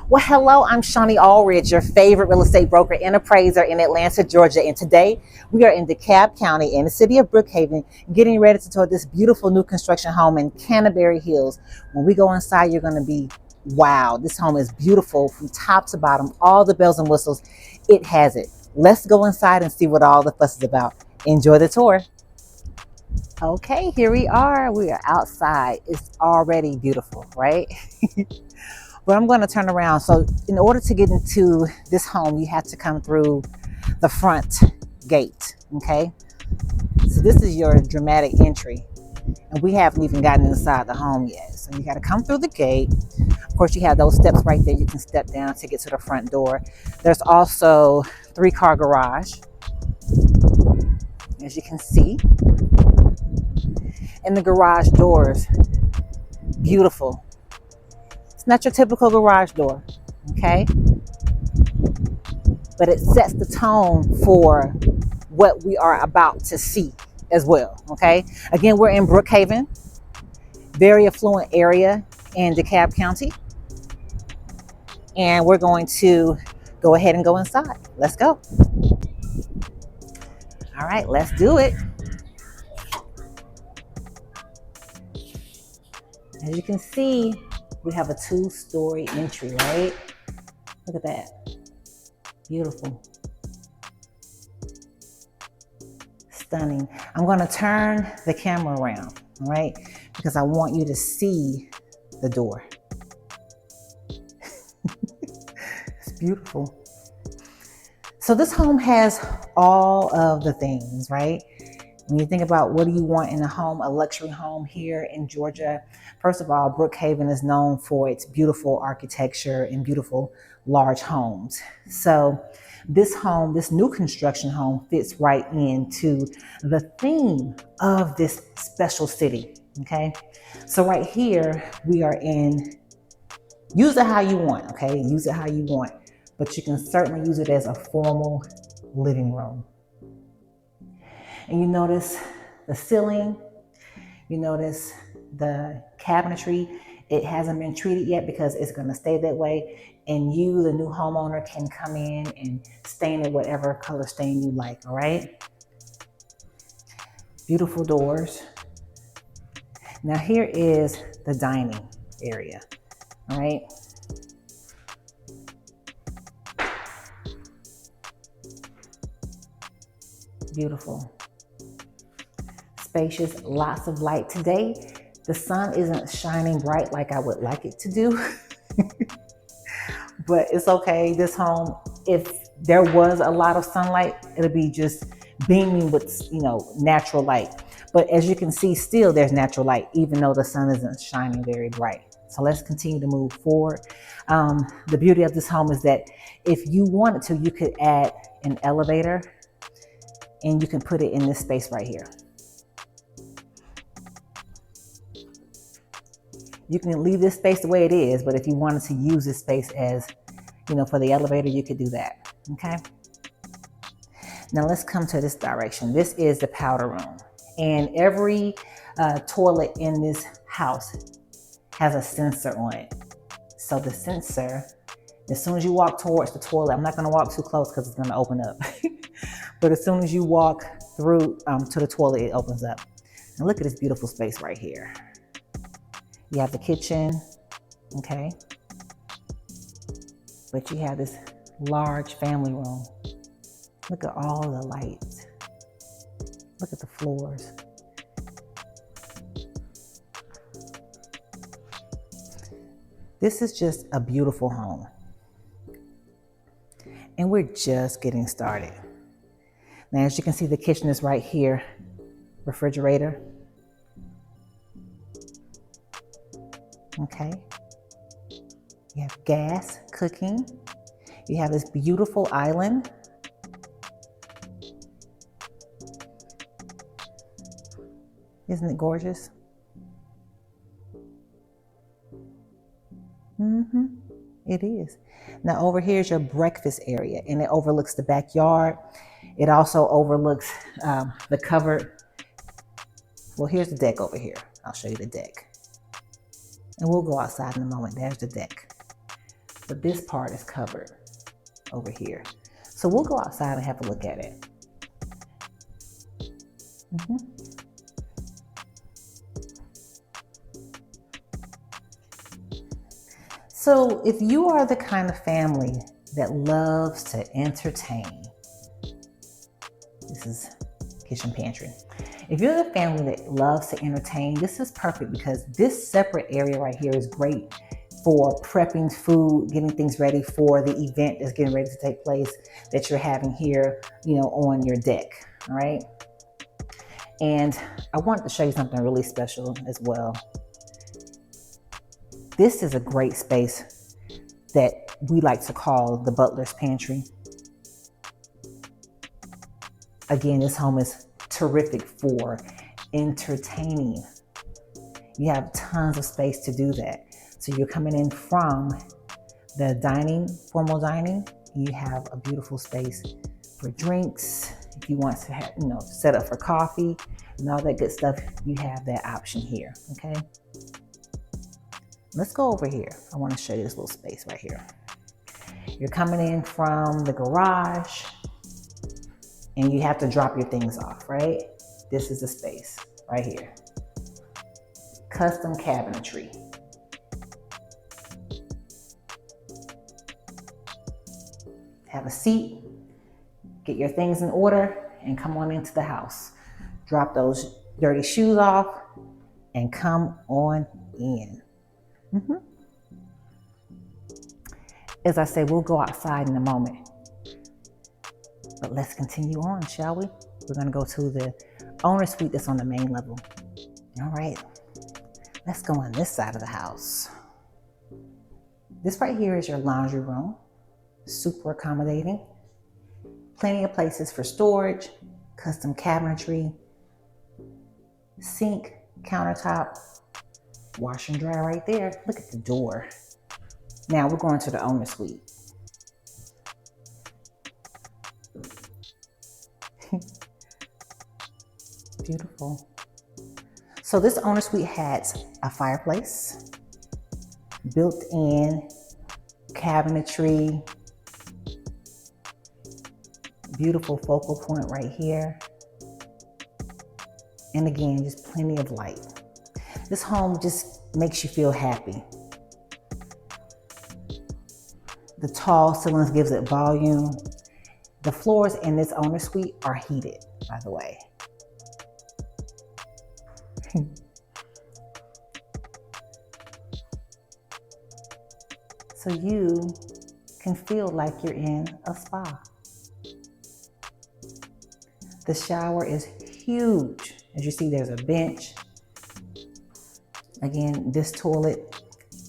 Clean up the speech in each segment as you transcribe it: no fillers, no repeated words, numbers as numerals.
Well, hello, I'm Shonnie Alridge, your favorite real estate broker and appraiser in Atlanta, Georgia. And today we are in DeKalb County in the city of Brookhaven, getting ready to tour this beautiful new construction home in Canterbury Hills. When we go inside, you're going to be, wow, this home is beautiful from top to bottom, all the bells and whistles. It has it. Let's go inside and see what all the fuss is about. Enjoy the tour. Okay, here we are. We are outside. It's already beautiful, right? But I'm going to turn around. So in order to get into this home, you have to come through the front gate. Okay. So this is your dramatic entry. And we haven't even gotten inside the home yet. So you got to come through the gate. Of course, you have those steps right there. You can step down to get to the front door. There's also 3-car garage, as you can see. And the garage doors, beautiful. It's not your typical garage door, okay? But it sets the tone for what we are about to see as well, okay? Again, we're in Brookhaven, very affluent area in DeKalb County. And we're going to go ahead and go inside. Let's go. All right, let's do it. As you can see, we have a 2-story entry, right? Look at that. Beautiful. Stunning. I'm going to turn the camera around, all right? Because I want you to see the door. It's beautiful. So this home has all of the things, right? When you think about what do you want in a home, a luxury home here in Georgia, first of all, Brookhaven is known for its beautiful architecture and beautiful large homes. So this home, this new construction home, fits right into the theme of this special city, okay? So right here, we are in, use it how you want, okay? Use it how you want, but you can certainly use it as a formal living room. And you notice the ceiling, you notice the cabinetry. It hasn't been treated yet because it's going to stay that way. And you, the new homeowner, can come in and stain it whatever color stain you like, all right? Beautiful doors. Now here is the dining area, all right? Beautiful. Spacious, lots of light. Today, the sun isn't shining bright like I would like it to do, but it's okay. This home, if there was a lot of sunlight, it'll be just beaming with, natural light. But as you can see, still there's natural light, even though the sun isn't shining very bright. So let's continue to move forward. The beauty of this home is that if you wanted to, you could add an elevator and you can put it in this space right here. You can leave this space the way it is, but if you wanted to use this space as, for the elevator, you could do that, okay? Now let's come to this direction. This is the powder room. And every toilet in this house has a sensor on it. So the sensor, as soon as you walk towards the toilet, I'm not gonna walk too close because it's gonna open up. But as soon as you walk through to the toilet, it opens up. And look at this beautiful space right here. You have the kitchen, okay? But you have this large family room. Look at all the lights. Look at the floors. This is just a beautiful home. And we're just getting started. Now, as you can see, the kitchen is right here. Refrigerator. Okay. You have gas cooking. You have this beautiful island. Isn't it gorgeous? It is. Now over here is your breakfast area, and it overlooks the backyard. It also overlooks the covered. Well, here's the deck over here. I'll show you the deck. And we'll go outside in a moment. There's the deck. but this part is covered over here. So we'll go outside and have a look at it. So if you are the kind of family that loves to entertain, this is kitchen pantry. If you're the family that loves to entertain, this is perfect because this separate area right here is great for prepping food, getting things ready for the event that's getting ready to take place that you're having here, on your deck, all right? And I wanted to show you something really special as well. This is a great space that we like to call the butler's pantry. Again, this home is terrific for entertaining. You have tons of space to do that. So you're coming in from the dining, formal dining. You have a beautiful space for drinks. If you want to have, set up for coffee and all that good stuff, you have that option here, okay? Let's go over here. I want to show you this little space right here. You're coming in from the garage and you have to drop your things off, right? This is the space right here. Custom cabinetry. Have a seat, get your things in order, and come on into the house. Drop those dirty shoes off and come on in. As I say, we'll go outside in a moment. But let's continue on, shall we? We're going to go to the owner suite that's on the main level. All right, let's go on this side of the house. This right here is your laundry room. Super accommodating. Plenty of places for storage, custom cabinetry, sink, countertop, wash and dry right there. Look at the door. Now we're going to the owner suite. Beautiful. So this owner suite has a fireplace, built-in cabinetry, beautiful focal point right here. And again, just plenty of light. This home just makes you feel happy. The tall ceilings gives it volume. The floors in this owner suite are heated, by the way. So you can feel like you're in a spa. The shower is huge. As you see, there's a bench. Again, this toilet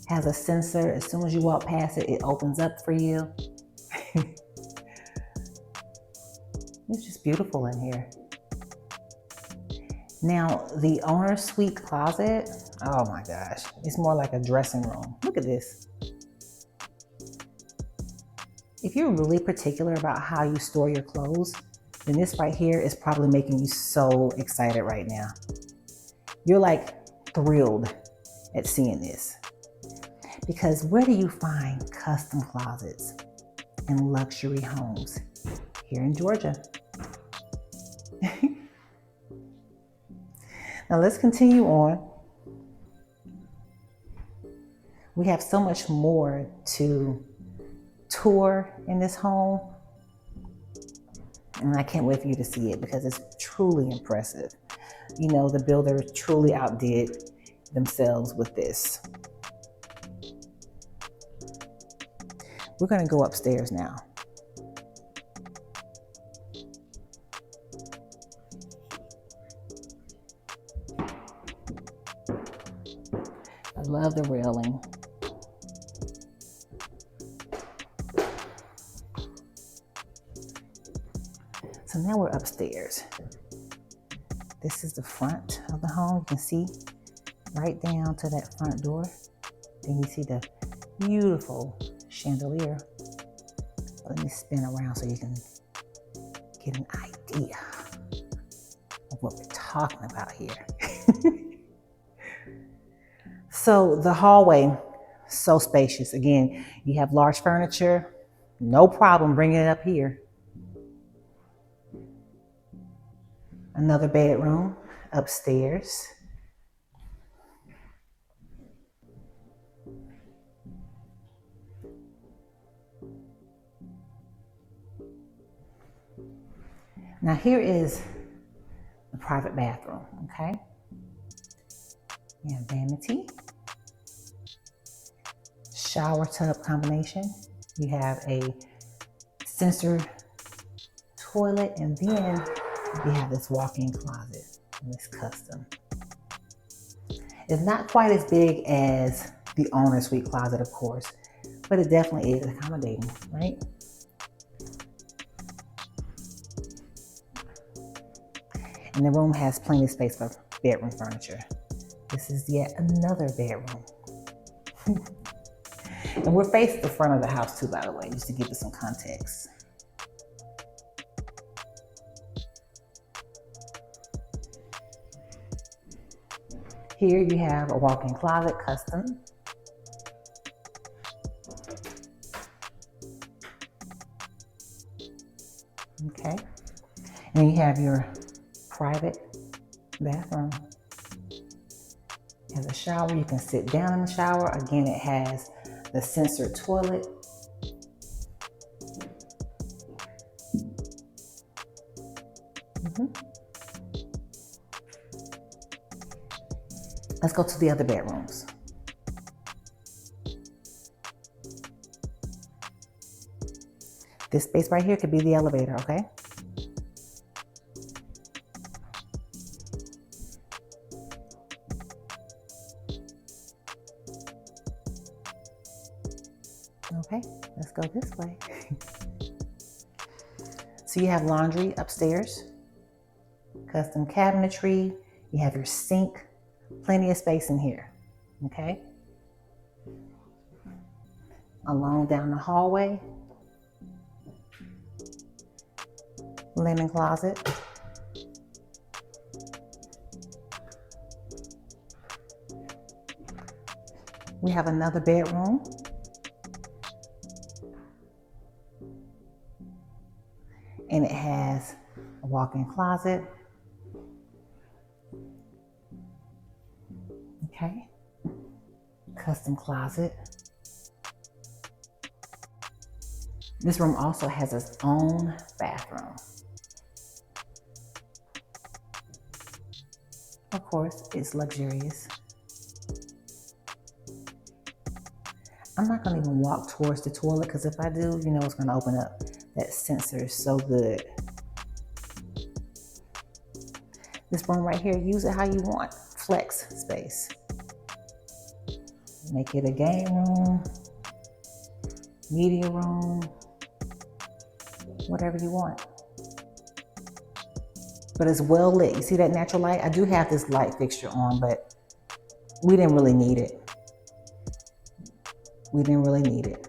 has a sensor. As soon as you walk past it, it opens up for you. It's just beautiful in here. Now, the owner suite closet, oh my gosh, it's more like a dressing room. Look at this. If you're really particular about how you store your clothes, then this right here is probably making you so excited right now. You're like thrilled at seeing this. Because where do you find custom closets in luxury homes? Here in Georgia. Now let's continue on. We have so much more to tour in this home. And I can't wait for you to see it because it's truly impressive. You know, the builder truly outdid themselves with this. We're going to go upstairs now. I love the railing. So now we're upstairs. This is the front of the home. You can see right down to that front door. Then you see the beautiful chandelier. Let me spin around so you can get an idea of what we're talking about here. So the hallway So spacious. Again, you have large furniture, no problem bringing it up here. Another bedroom upstairs. Now here is the private bathroom, okay? You have vanity, shower tub combination. You have a sensor toilet, and then you have this walk-in closet, and it's custom. It's not quite as big as the owner suite closet, of course, but it definitely is accommodating, right? And the room has plenty of space for bedroom furniture. This is yet another bedroom. And we're facing the front of the house too, by the way, just to give it some context. Here you have a walk-in closet, custom. Okay. And you have your private bathroom. It has a shower. You can sit down in the shower. Again, it has the sensor toilet. Let's go to the other bedrooms. This space right here could be the elevator, okay? Okay, let's go this way. So you have laundry upstairs, custom cabinetry, you have your sink, plenty of space in here, okay? Along down the hallway, linen closet. We have another bedroom. And it has a walk-in closet. Okay. Custom closet. This room also has its own bathroom. Of course, it's luxurious. I'm not gonna even walk towards the toilet because if I do, you know it's gonna open up. That sensor is so good. This room right here, use it how you want. Flex space. Make it a game room, media room, whatever you want. But it's well lit. You see that natural light? I do have this light fixture on, but we didn't really need it. We didn't really need it.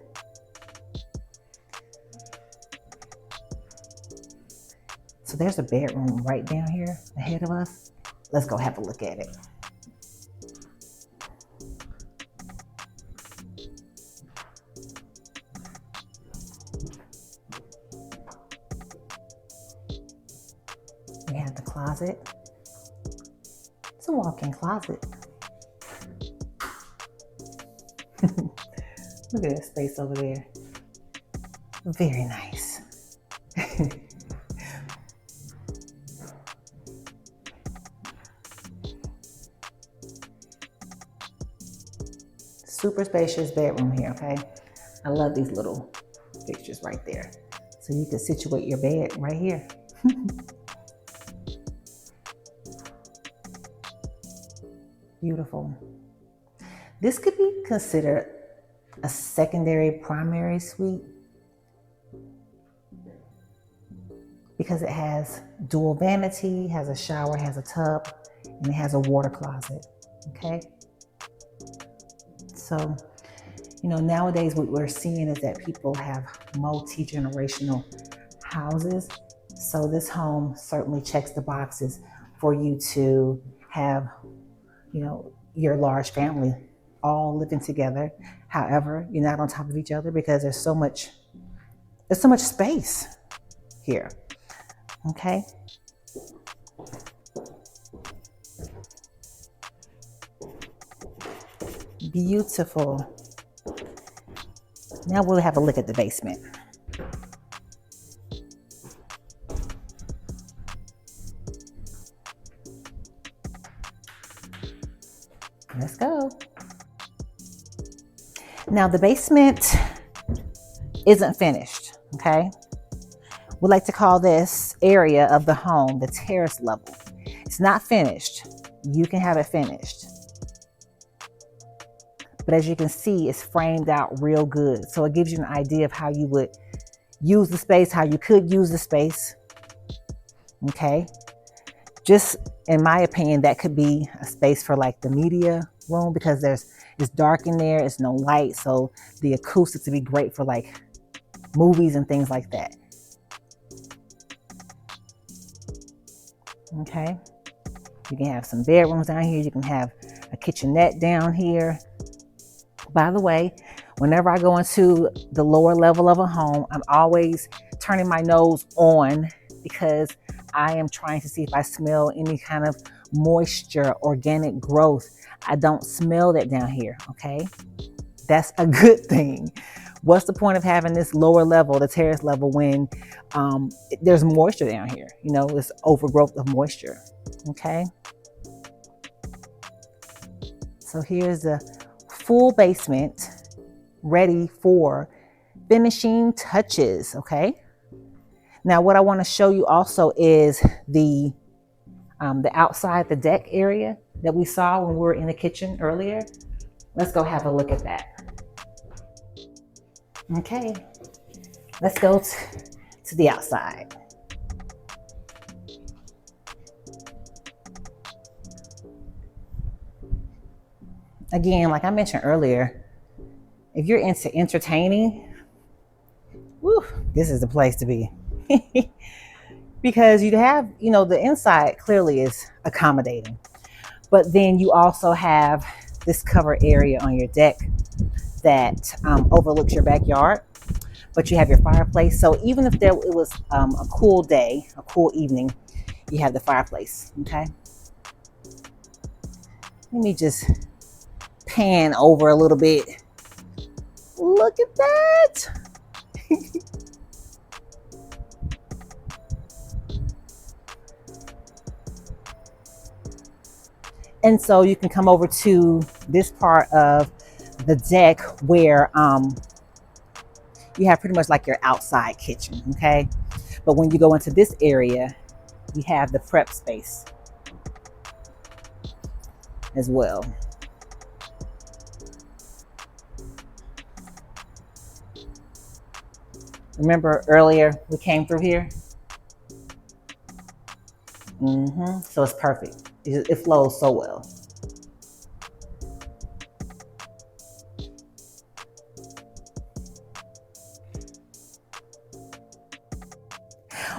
So there's a bedroom right down here ahead of us. Let's go have a look at it. We have the closet. It's a walk-in closet. Look at that space over there. Very nice. Super spacious bedroom here, okay? I love these little fixtures right there. So you can situate your bed right here. Beautiful. This could be considered a secondary primary suite because it has dual vanity, has a shower, has a tub, and it has a water closet, okay? So, you know, nowadays what we're seeing is that people have multi-generational houses. So this home certainly checks the boxes for you to have, you know, your large family all living together. However, you're not on top of each other because there's so much space here. Okay. Beautiful. Now we'll have a look at the basement. Let's go. Now the basement isn't finished, okay? We like to call this area of the home the terrace level. It's not finished. You can have it finished. But as you can see, it's framed out real good. So it gives you an idea of how you would use the space, how you could use the space, okay? Just in my opinion, that could be a space for like the media room because it's dark in there, it's no light. So the acoustics would be great for like movies and things like that. Okay. You can have some bedrooms down here. You can have a kitchenette down here. By the way, whenever I go into the lower level of a home, I'm always turning my nose on because I am trying to see if I smell any kind of moisture, organic growth. I don't smell that down here, okay? That's a good thing. What's the point of having this lower level, the terrace level, when there's moisture down here? You know, it's overgrowth of moisture, okay? So here's the full basement ready for finishing touches, okay? Now what I want to show you also is the outside, the deck area that we saw when we were in the kitchen earlier. Let's go have a look at that. Okay, let's go to the outside. Again, like I mentioned earlier, if you're into entertaining, whew, this is the place to be. Because you have, you know, the inside clearly is accommodating, but then you also have this cover area on your deck that overlooks your backyard, but you have your fireplace. So even if it was a cool day, a cool evening, you have the fireplace, okay? Let me just pan over a little bit. Look at that. And so you can come over to this part of the deck where you have pretty much like your outside kitchen, okay? But when you go into this area, you have the prep space as well. Remember earlier we came through here? So it's perfect. It flows so well.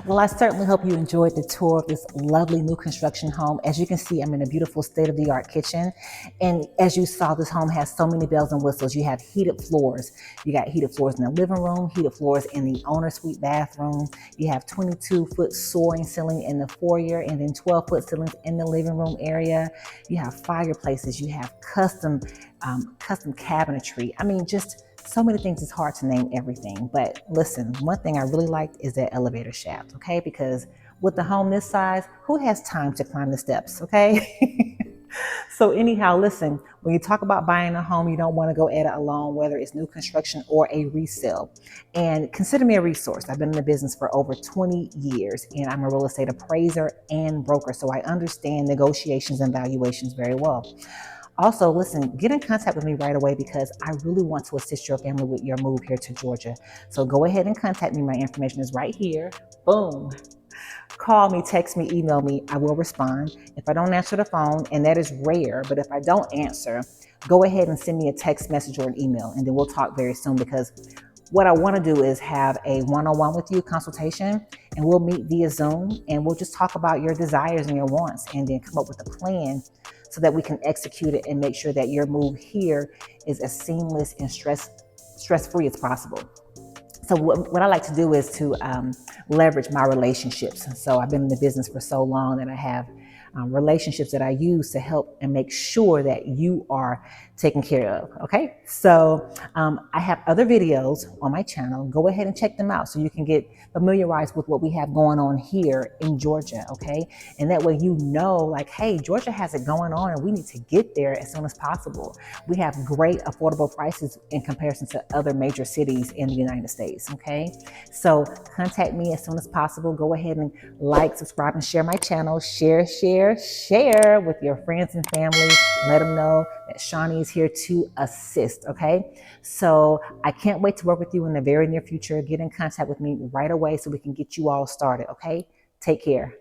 Well, I certainly hope you enjoyed the tour of this lovely new construction home. As you can see, I'm in a beautiful state-of-the-art kitchen. And as you saw, this home has so many bells and whistles. You have heated floors. You got heated floors in the living room, heated floors in the owner suite bathroom. You have 22-foot soaring ceiling in the foyer and then 12-foot ceilings in the living room area. You have fireplaces. You have custom cabinetry. I mean, just so many things. It's hard to name everything, but listen, one thing I really liked is that elevator shaft, okay? Because with the home this size, who has time to climb the steps, okay? So anyhow, listen, when you talk about buying a home, you don't want to go at it alone, whether it's new construction or a resale. And consider me a resource. I've been in the business for over 20 years, and I'm a real estate appraiser and broker, so I understand negotiations and valuations very well. Also, listen, get in contact with me right away because I really want to assist your family with your move here to Georgia. So go ahead and contact me. My information is right here. Boom. Call me, text me, email me. I will respond. If I don't answer the phone, and that is rare, but if I don't answer, go ahead and send me a text message or an email, and then we'll talk very soon because what I want to do is have a one-on-one with you consultation, and we'll meet via Zoom, and we'll just talk about your desires and your wants and then come up with a plan so that we can execute it and make sure that your move here is as seamless and stress-free as possible. So what I like to do is to leverage my relationships. So I've been in the business for so long that I have relationships that I use to help and make sure that you are taken care of. Okay. So I have other videos on my channel. Go ahead and check them out so you can get familiarized with what we have going on here in Georgia. Okay. And that way, you know, like, hey, Georgia has it going on and we need to get there as soon as possible. We have great affordable prices in comparison to other major cities in the United States. Okay. So contact me as soon as possible. Go ahead and like, subscribe, and share my channel. Share with your friends and family. Let them know that Shonnie is here to assist. Okay. So I can't wait to work with you in the very near future. Get in contact with me right away so we can get you all started. Okay. Take care.